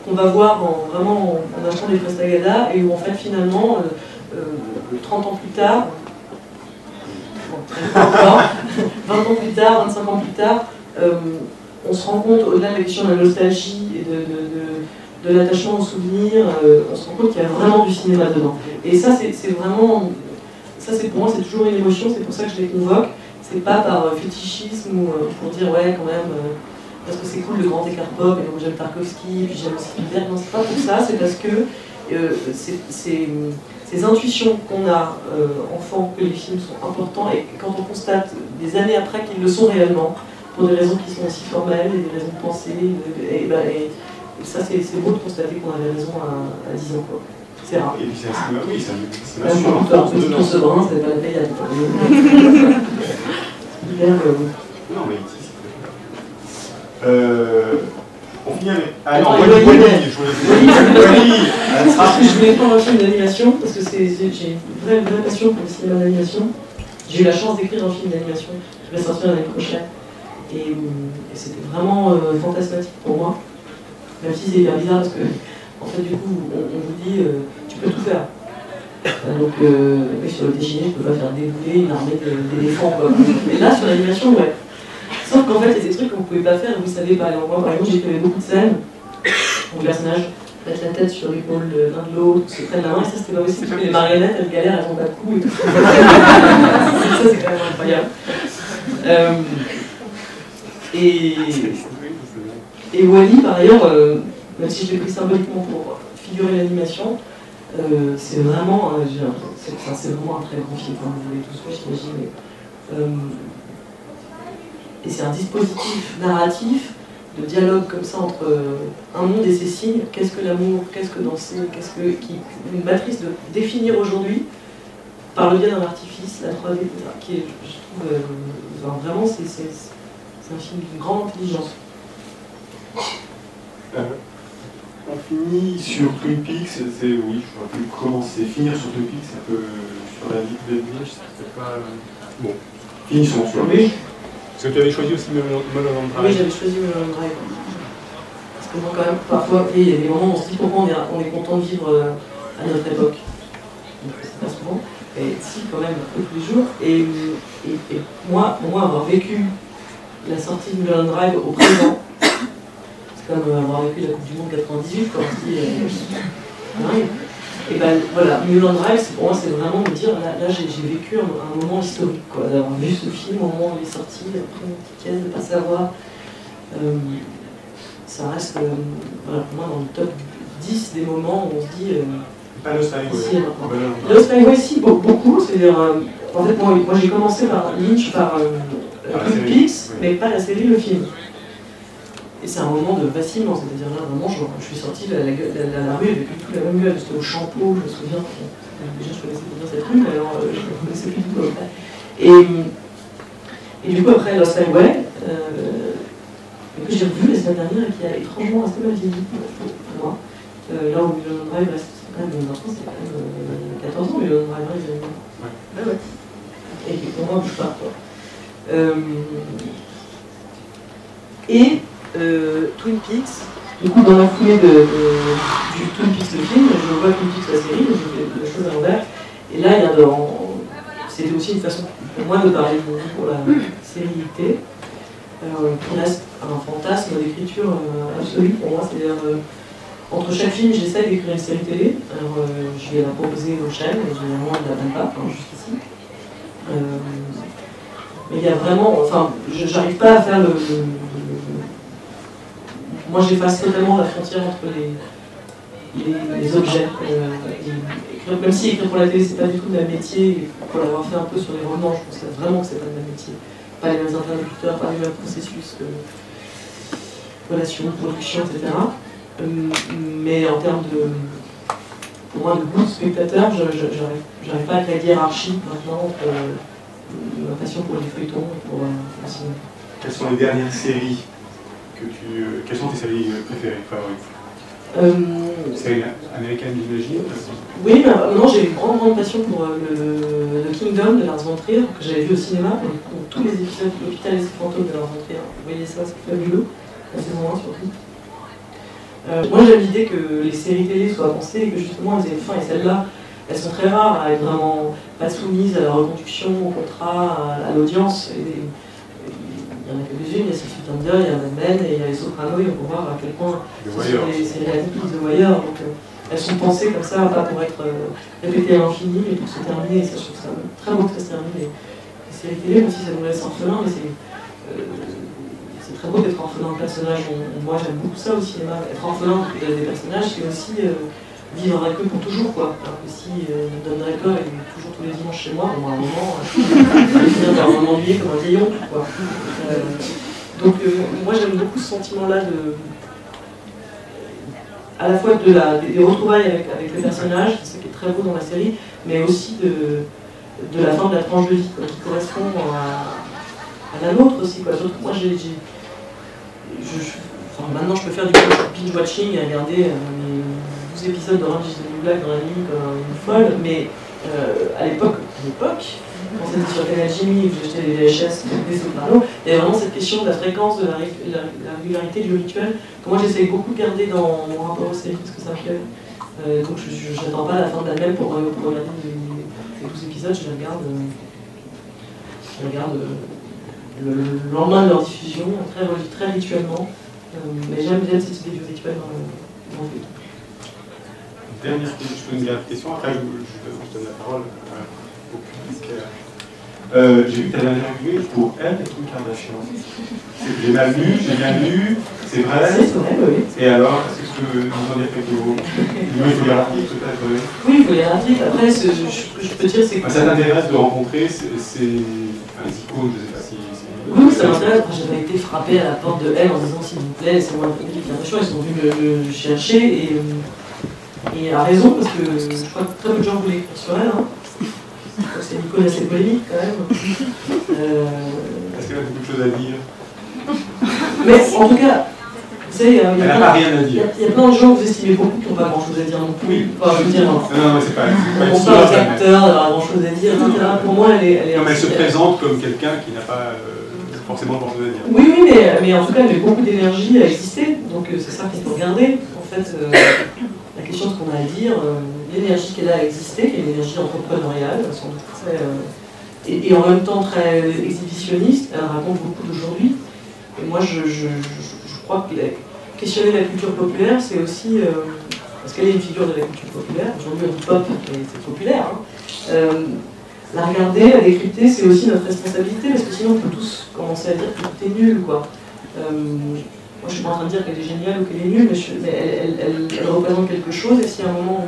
qu'on va voir vraiment en achetant des Prestagada, et où en fait finalement, 30 ans plus tard, 20 ans plus tard, 25 ans plus tard, on se rend compte, au-delà de la question de la nostalgie et de l'attachement aux souvenirs, on se rend compte qu'il y a vraiment du cinéma dedans. Et ça, c'est vraiment, ça c'est pour moi, c'est toujours une émotion, c'est pour ça que je les convoque. C'est pas par fétichisme ou pour dire ouais quand même, parce que c'est cool le grand écart pop, et donc j'aime Tarkovsky, puis j'aime aussi Spielberg. Non, c'est pas pour ça, c'est parce que ces intuitions qu'on a enfant, que les films sont importants, et quand on constate des années après qu'ils le sont réellement, pour des raisons qui sont aussi formelles et des raisons de penser, et ça c'est beau de constater qu'on avait raison à 10 ans quoi. C'est rare. Et puis c'est un cinéma, oui, c'est un Là, cinéma je suis un peu ce brin, c'est pas la paye à Non, mais ici, c'est on finit avec... Ah non, Attends, Wally, Wally, Wally, parce que je voulais prendre un film d'animation, parce que j'ai une vraie passion pour le cinéma d'animation. J'ai eu la chance d'écrire un film d'animation qui va sortir l'année prochaine. Et c'était vraiment fantastique pour moi. Même si c'est hyper bizarre, parce que, en fait, du coup, on vous dit, tu peux tout faire. Donc, oui, sur le TGV, je peux pas faire dérouler une armée d'éléphants, quoi. Mais là, sur l'animation, ouais. Sauf qu'en fait, il y a des trucs qu'on ne pouvait pas faire, vous savez pas. Alors, moi, par exemple, j'écrivais beaucoup de scènes où les personnages mettent la tête sur l'épaule de l'un de l'autre, se prennent la main, et ça, c'était pas possible, parce que les marionnettes, elles galèrent, elles ont pas de cou et tout. Ça, c'est quand même incroyable. Et Wally, par ailleurs, même si je l'ai pris symboliquement pour figurer l'animation, c'est vraiment, c'est vraiment un très grand film, hein, vous voulez tous, j'imagine. Et c'est un dispositif narratif de dialogue comme ça entre un monde et ses signes. Qu'est-ce que l'amour, qu'est-ce que danser, une matrice de définir aujourd'hui par le biais d'un artifice, la 3D, qui est, je trouve, vraiment, c'est un film d'une grande intelligence. On finit sur Twin Peaks, oui, je vois plus commencer, finir sur Twin Peaks, un peu sur la vie de Belleville, c'était pas... Bon, finissons sur lui. Parce que tu avais choisi aussi Mulholland Drive. Oui, j'avais choisi Mulholland Drive. Parce que moi, quand même, parfois, il y a des moments où on se dit pourquoi on est content de vivre à notre époque. Donc, c'est pas souvent. Et si, quand même, un peu tous les jours. Et moi, pour moi, avoir vécu la sortie de Mulholland Drive au présent, c'est comme avoir vécu la Coupe du Monde 98, quand on se dit. Et ben voilà, Mulholland Drive, pour moi, c'est vraiment me dire, là j'ai vécu un moment historique, quoi, d'avoir vu ce film au moment où il est sorti, après mon ticket, de ne pas savoir. Ça reste, voilà, pour moi, dans le top 10 des moments où on se dit. Pas Lost Highway. Lost Highway, si, beaucoup. C'est-à-dire, en fait, moi j'ai commencé par Lynch, par Twin Peaks, mais pas la série, le film. Et c'est un moment de vacillement, c'est-à-dire là, vraiment, je suis sortie de la rue avec tout la même gueule, c'était au Champeau, je me souviens. Déjà, je connaissais bien cette rue, mais alors je ne connaissais plus du tout après. Et du coup, après Lost Highway, que j'ai revu la semaine dernière et qui a étrangement assez mal vieilli pour moi. Là où Mulholland Drive reste quand même, maintenant, c'est quand même 14 ans, Mulholland Drive reste. Ouais. Et pour moi, bouge pas, quoi. Twin Peaks, du coup dans la foulée du Twin Peaks le film, je vois Twin Peaks la série, je fais la chose à l'envers, et là c'était aussi une façon pour moi de parler pour la sérénité, qui reste un fantasme d'écriture absolue pour moi, c'est-à-dire entre chaque film j'essaie d'écrire une série télé, alors je vais la proposer aux chaînes, et généralement ils ne la donnent pas, jusqu'ici. Mais il y a vraiment, enfin, j'arrive pas à faire moi j'efface totalement la frontière entre les objets. Même si écrire pour la télé c'est pas du tout le même métier, pour l'avoir fait un peu sur les romans, je pense vraiment que c'est pas le même métier. pas les mêmes interlocuteurs, pas les mêmes processus de relation, de production, etc. Mais en termes de, pour moi, de goût de spectateur, j'arrive pas à créer de hiérarchie maintenant entre ma passion pour les feuilletons et pour le cinéma. Quelles sont les dernières séries que quelles sont tes séries préférées, favorites? Séries américaines, j'imagine? Oui, mais non, j'ai une grande passion pour le Kingdom de Lars von Trier, que j'avais vu au cinéma, pour tous les épisodes de L'Hôpital et ses fantômes de Lars von Trier. Vous voyez ça, c'est fabuleux, la saison 1 surtout. Moi j'aime l'idée que les séries télé soient avancées et que justement elles aient une fin, et celles-là, elles sont très rares à être vraiment pas soumises à la reconduction, au contrat, à l'audience. Il y en a quelques-unes, il y a Six Feet Under, il y a Mad Men et il y a les Sopranos, et on peut voir à quel point ce sont des séries atypiques de Wire. Donc elles sont pensées comme ça, pas pour être répétées à l'infini, mais pour se terminer, et ça je trouve ça très beau que ça se termine. Les séries télé, même si ça nous laisse orphelins, mais c'est très beau d'être orphelin de personnages. Moi j'aime beaucoup ça au cinéma, être orphelin des personnages, c'est aussi vivre avec eux pour toujours, quoi. Alors que si Don Draper est toujours tous les dimanches chez moi, bon, à un moment, je vais finir par m'ennuyer comme un vieillon, quoi. Donc moi j'aime beaucoup ce sentiment-là à la fois des retrouvailles avec les personnages, c'est ce qui est très beau dans la série, mais aussi de la fin de la tranche de vie, quoi, qui correspond à la nôtre aussi, quoi. Moi maintenant je peux faire du binge-watching et regarder les 12 épisodes d'Orange is the New Black dans la nuit comme une folle, mais à l'époque, quand c'était sur Canal Jimmy, où j'achetais les VHS, des Sopranos, il y avait vraiment cette question de la fréquence, de la régularité, du rituel, que moi j'essaye beaucoup de garder dans mon rapport aux séries, parce que ça me plaît. Donc je n'attends pas la fin de la même pour regarder les 12 épisodes, je les regarde le lendemain de leur diffusion, très rituellement. Mais j'aime bien cette idée du rituel dans le film. Dernière question, je peux une dernière question, après je donne la parole au public. J'ai vu ta dernière revue pour elle et Kim Kardashian. J'ai mal lu, j'ai bien lu, c'est vrai. C'est vrai, oui. Et alors, est-ce que tu peux nous en dire quelques mots? Il faut lire l'article peut-être. Oui, il faut lire l'article. Après, ce que je peux dire, c'est que... Ça t'intéresse de rencontrer les icônes, je ne sais pas si... Oui, ça m'intéresse. J'avais été frappée à la porte de elle en disant s'il vous plaît, laissez-moi un Kim Kardashian. Ils sont venus me chercher et à raison, parce que je crois que très peu de gens voulaient écrire sur elle. Hein. C'est une icône assez polémique quand même. Est-ce qu'elle a beaucoup de choses à dire? Mais en tout cas, vous savez, il y a plein de gens que vous estimez beaucoup qui n'ont pas grand-chose à dire non plus. Oui. Enfin, je veux dire, non, mais c'est pas on parle aux acteurs d'avoir grand-chose à dire, etc. Pour moi, elle est non, mais elle se présente comme quelqu'un qui n'a pas forcément grand-chose à dire. Oui, mais en tout cas, elle met beaucoup d'énergie à exister. Donc c'est ça qu'il faut regarder. En fait, la question de ce qu'on a à dire, l'énergie qu'elle a à exister, qui est une énergie entrepreneuriale, sans doute très, et en même temps très exhibitionniste, elle raconte beaucoup d'aujourd'hui. Et moi, je crois que questionner la culture populaire, c'est aussi, parce qu'elle est une figure de la culture populaire, aujourd'hui on dit pop, mais c'est populaire, hein. La regarder, la décrypter, c'est aussi notre responsabilité, parce que sinon on peut tous commencer à dire que tout est nul, quoi. Moi, je suis pas en train de dire qu'elle est géniale ou qu'elle est nulle, mais elle représente quelque chose, et si à un moment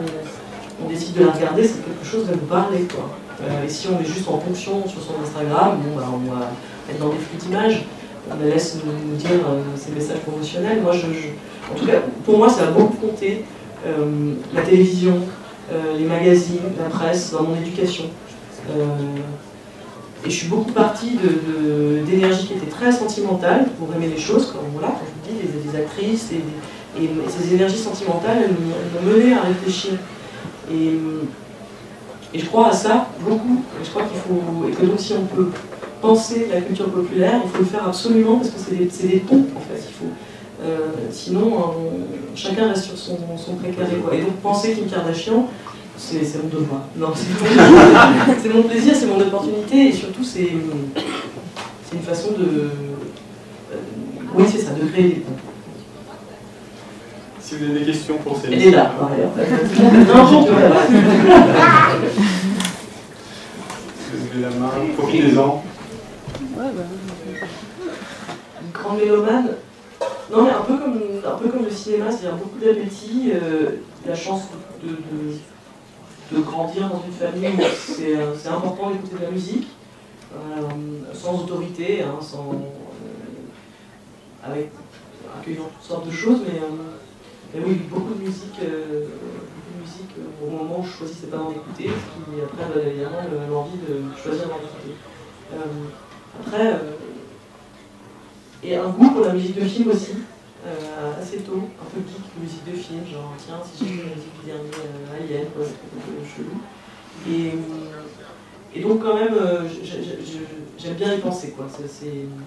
on décide de la regarder, c'est quelque chose de nous parler, quoi. Et si on est juste en ponction sur son Instagram, bon, bah, on va être dans des flux d'images, on la laisse nous dire ces messages promotionnels. Moi, en tout cas, pour moi, ça a beaucoup compté. La télévision, les magazines, la presse, dans mon éducation. Et je suis beaucoup partie d'énergie qui était très sentimentale pour aimer les choses, comme voilà, quand je vous dis, des actrices, et ces énergies sentimentales, elles m'ont mené à réfléchir. Et je crois à ça beaucoup. Et je crois qu'il faut, et que donc si on peut penser la culture populaire, il faut le faire absolument, parce que c'est des ponts, en fait. Sinon, chacun reste sur son précaré, quoi. Et donc penser Kim Kardashian, c'est mon devoir. Non, c'est mon plaisir, c'est mon opportunité, et surtout c'est une façon de... oui, c'est ça, de créer des ponts. Si vous avez des questions pour Céline. Elle est là, par ailleurs. Non, tu vois. Levez la main, profitez-en. Une grande mélomane. Non, mais un peu comme le cinéma, c'est-à-dire beaucoup d'appétit, la chance de grandir dans une famille où c'est important d'écouter de la musique. sans autorité, hein, avec accueillant toutes sortes de choses, mais oui, beaucoup de musique au moment où je choisissais pas d'en écouter, ce qui après donne évidemment l'envie de choisir d'en écouter. Après, et un goût pour la musique de film aussi, assez tôt, un peu geek, musique de film, genre tiens, si j'ai vu la musique du dernier Alien, quoi, c'est un peu chelou. Et donc quand même, j'aime bien y penser, quoi.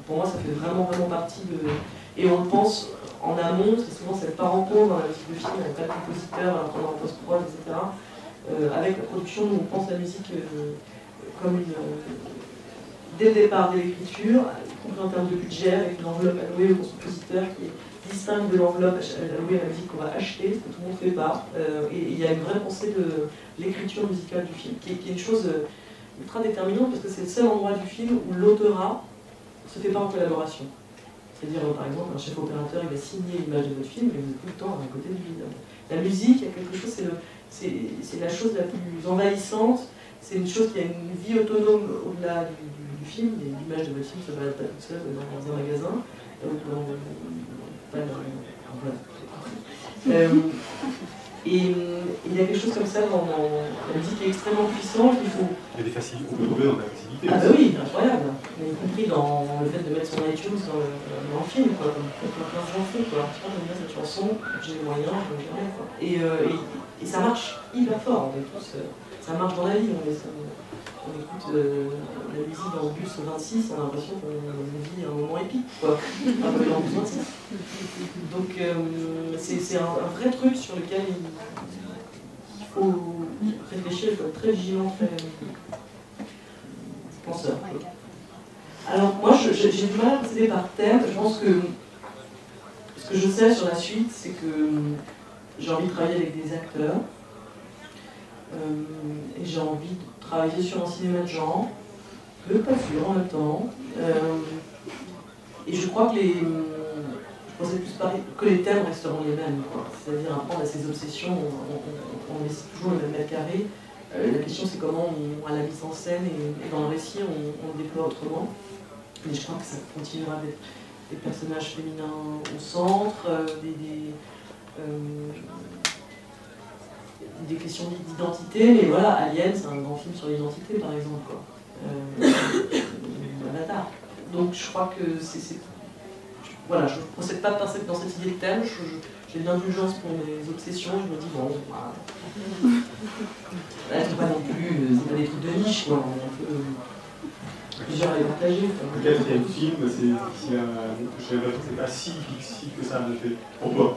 Pour moi, ça fait vraiment partie de... Et on le pense en amont, c'est souvent cette rencontre dans la musique de film, avec pas de compositeur, après en post-prod, etc. Avec la production, nous on pense la musique comme dès le départ de l'écriture, y compris en termes de budget, avec une enveloppe allouée au compositeur qui est distincte de l'enveloppe allouée à la musique qu'on va acheter, ce que tout le monde ne fait pas. Et il y a une vraie pensée de l'écriture musicale du film, qui est une chose ultra déterminante, parce que c'est le seul endroit du film où l'autorat ne se fait pas en collaboration. C'est-à-dire, par exemple, un chef opérateur, il va signer l'image de votre film, et vous êtes tout le temps à côté de lui. La musique, il y a quelque chose, c'est la chose la plus envahissante, c'est une chose qui a une vie autonome au-delà du film. L'image de votre film ne se balade pas toute seule dans un magasin. Et il y a quelque chose comme ça dans la musique qui est extrêmement puissante. Il y a des facilités, on peut trouver dans la facilité. Ah bah oui, incroyable. Y compris dans le fait de mettre son iTunes dans le film, quoi, comme plein de gens font, quoi. Je j'aime bien cette chanson, j'ai les moyens, je me dirais, quoi. Et ça marche hyper fort, on est tous, ça marche dans la vie, on écoute la musique dans le bus 26, on a l'impression qu'on vit un moment épique, quoi. Un peu dans le bus 26. Donc c'est un vrai truc sur lequel il faut réfléchir, il faut être très vigilant, très penseur. Alors moi j'ai du mal à procéder par thème. Je pense que ce que je sais sur la suite, c'est que j'ai envie de travailler avec des acteurs. Et j'ai envie de travailler sur un cinéma de genre, le pas sûr en même temps. Et je crois que je pensais plus pareil, que les thèmes resteront les mêmes. C'est-à-dire apprendre à ses obsessions, on laisse toujours le même mètre carré. La question c'est comment à la mise en scène et dans le récit on le déploie autrement. Mais je crois que ça continuera d'être des personnages féminins au centre, des questions d'identité, mais voilà, Alien, c'est un grand film sur l'identité, par exemple, quoi. Avatar. Donc je crois que voilà, je ne procède pas dans cette idée de thème, j'ai de l'indulgence pour mes obsessions, je me dis, bon, voilà. Là, c'est pas non plus, c'est pas des trucs de niche, quoi, on peut plusieurs à les partager. Le quatrième film, c'est pas si difficile que ça, en effet, pour toi.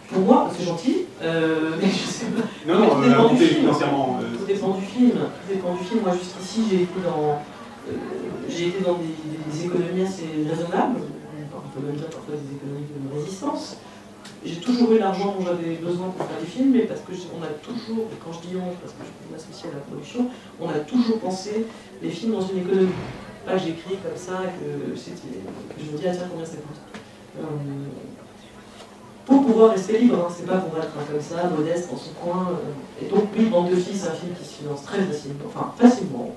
Pour moi, c'est gentil, mais je sais pas. Non, tout dépend du film. financièrement. Tout dépend du film. Tout dépend du film. Moi, jusqu'ici, j'ai été dans des économies assez raisonnables. On peut même dire parfois des économies de résistance. J'ai toujours eu l'argent dont j'avais besoin pour faire des films, mais parce que on a toujours, quand je dis on, parce que je m'associe à la production, on a toujours pensé les films dans une économie. Pas que j'écris comme ça, que je me dis, ah tiens, combien ça coûte. Pour pouvoir rester libre, hein. C'est pas pour être comme ça, modeste dans son coin. Et donc, oui, Bande de filles, c'est un film qui se finance très facilement, enfin facilement.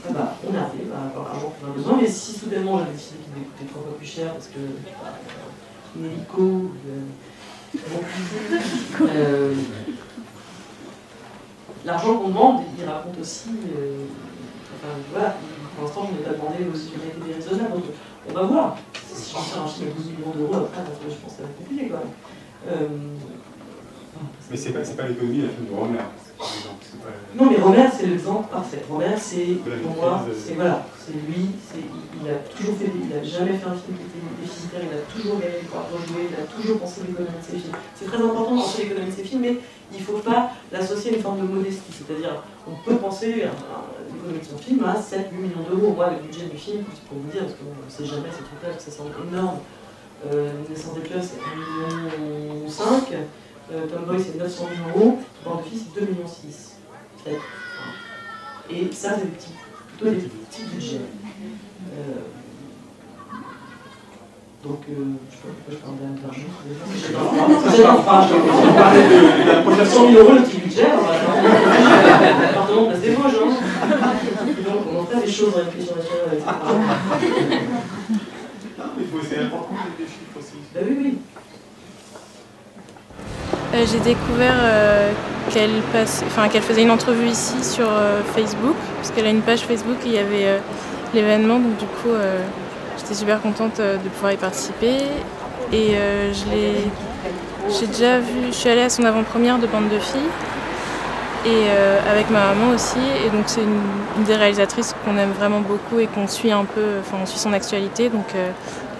Ça va, on arrive à avoir l'argent qu'on a besoin, mais si soudainement j'avais décidé qu'il devait coûter 3 fois plus cher parce que une hélico, l'argent qu'on demande, il raconte aussi. Enfin, voilà, pour l'instant, je n'ai pas demandé aussi une été déraisonnable, donc on va voir. Si je fais un film à 12 millions d'euros après, je pense que ça va être compliqué quand même. Mais c'est pas l'économie d'un film de Romer, par exemple. Non, mais Romer, c'est l'exemple parfait. Romer, c'est, pour moi, c'est voilà, c'est lui, il a toujours fait, il n'a jamais fait un film qui était déficitaire, il a toujours gagné le pouvoir rejouer, il a toujours pensé l'économie de ses films. C'est très important de penser l'économie de ses films, mais il ne faut pas l'associer à une forme de modestie. C'est-à-dire, on peut penser l'économie de son film à 7-8 millions d'euros. Moi, le budget du film, pour vous dire, parce qu'on ne sait jamais ces trucs-là, ça semble énorme. Naissance des clubs, c'est 1,5 million. Tomboy, c'est 900 000 euros. Bande de filles, c'est 2,6 millions. Et ça, c'est plutôt des petits budgets. Donc, je sais pas pourquoi je parle d'argent. On parlait de 900 000 euros, le petit budget. L'appartement place des Vosges, hein. Donc, on en fait faire les choses dans l'éducation nationale avec ça. Il faut essayer d'apprendre des chiffres aussi. Bah oui, oui. J'ai découvert qu'elle faisait une entrevue ici sur Facebook, parce qu'elle a une page Facebook et il y avait l'événement, donc du coup j'étais super contente de pouvoir y participer. Et j'ai déjà vu, je suis allée à son avant-première de Bande de filles, et avec ma maman aussi, et donc c'est une des réalisatrices qu'on aime vraiment beaucoup et qu'on suit un peu, enfin on suit son actualité, donc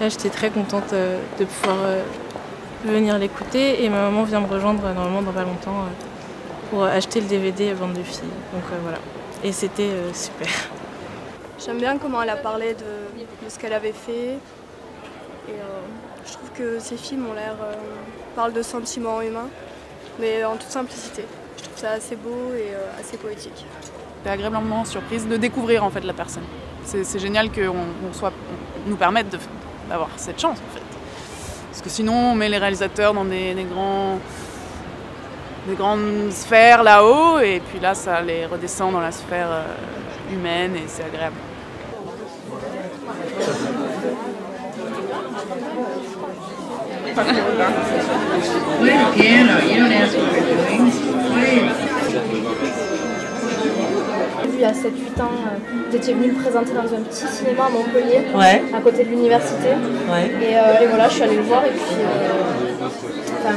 là j'étais très contente de pouvoir venir l'écouter, et ma maman vient me rejoindre normalement dans pas longtemps pour acheter le DVD Bande de filles, donc voilà, et c'était super. J'aime bien comment elle a parlé de ce qu'elle avait fait. Et je trouve que ces films parlent de sentiments humains, mais en toute simplicité. Je trouve ça assez beau et assez poétique. J'étais agréablement surprise de découvrir en fait la personne. C'est génial qu'on nous permette d'avoir cette chance en fait. Parce que sinon on met les réalisateurs dans des grandes sphères là-haut, et puis là ça les redescend dans la sphère humaine, et c'est agréable. Il y a 7-8 ans, vous étiez venu le présenter dans un petit cinéma à Montpellier, Ouais. à côté de l'université. Ouais. Et voilà, je suis allée le voir, et puis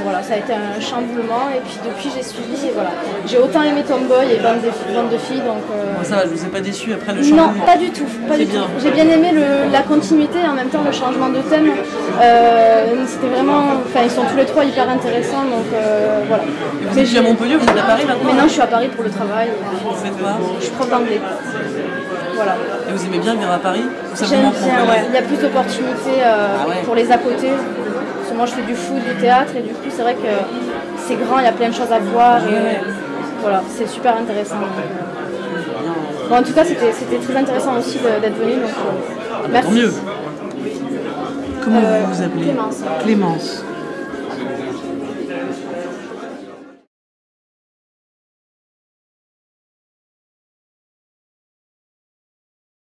voilà, ça a été un chamboulement, et puis depuis j'ai suivi, et voilà. J'ai autant aimé Tomboy et Bande de filles, donc... Bon, ça va, je vous ai pas déçu après le changement. Non, pas du tout. C'est bien. J'ai bien aimé la continuité et en même temps le changement de thème. C'était vraiment... Enfin, ils sont tous les trois hyper intéressants, donc voilà. Et vous êtes à Montpellier, vous êtes à Paris maintenant? Maintenant, je suis à Paris pour le travail. Vous faites quoi? Je suis prof d'anglais. Voilà. Et vous aimez bien venir à Paris? J'aime bien, ouais. Il y a plus d'opportunités pour les à côté. Parce que moi, je fais du foot, du théâtre, et du coup, c'est vrai que c'est grand, il y a plein de choses à voir. Et, voilà, c'est super intéressant. Bon, en tout cas, c'était très intéressant aussi d'être venu. Donc, merci. Tant mieux. Comment vous vous appelez? Clémence. Clémence.